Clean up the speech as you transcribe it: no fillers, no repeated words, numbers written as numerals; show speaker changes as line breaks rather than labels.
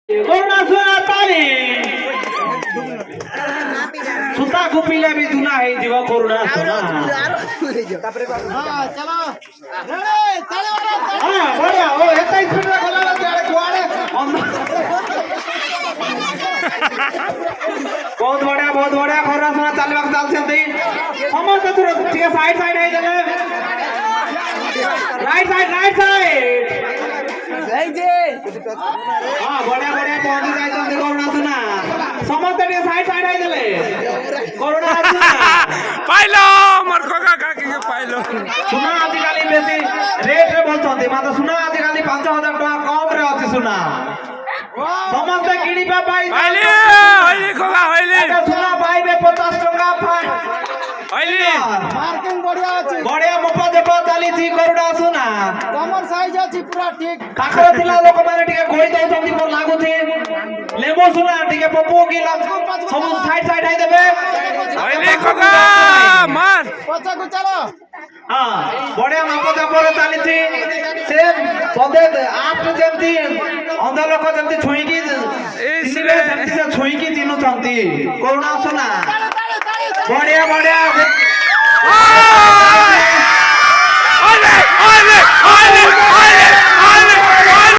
corona সুনা তালি সুতা গুপিলে भी दुना है जीव করোনা सुना
हां चलो रेडी चलो
हां बढ़िया ओ एता स्पीड रे गला जाड़े कुआड़े बहुत बढ़िया करोना सुना चलवा चल चलते समस्त दूर ठीक है साइड साइड है जले राइट साइड
जय जे
हां बढ़िया पहुंची जाय तो करोना सुना समस्त टे साइड है जले করোনা সুনা
পাইলো আমার খোকা কাকি কে পাইলো
সুনা আজিকালি বেশি রেট রে বলছন্তি মাত্র সুনা আজিকালি 5000 টাকা কম রে আছে সুনা সমস্ত কিনিবা পাই
হইলি হইলি খোকা হইলি
সুনা পাইবে 50 টাকা পাই
হইলি
मार्किंग बढ़िया अछि
বড়িয়া মোপা দেবা চালিছি করোনা সুনা
कमर साइज अछि पूरा ठीक
ପାଖରେ ଥିଲା ଲୋକମାନେ ଟିକେ ଗୋଳି ଦଉଛନ୍ତି ମୋର ଲାଗୁଛି ଲେମ୍ବୁ ସୁନା ଟିକେ ପପୁ କି ସବୁ ସାଇଡ ହେଇ ଦେବେ
হইলি খোকা মার
पचा को चलो
ହଁ ବଢିଆ ମାପ ଚାପରେ ଚାଲିଛି ସେ ପଦେ ଆପ ଯେମିତି ଅନ୍ଧ ଲୋକ ଯେମିତି ଛୁଇଁକି ଚିହ୍ନିବେ ସେମିତି ସେ ଛୁଇଁକି ଚିହ୍ନୁଛନ୍ତି କରୁଣା ସୁନା ବଢିଆ
হইলি হইলি হইলি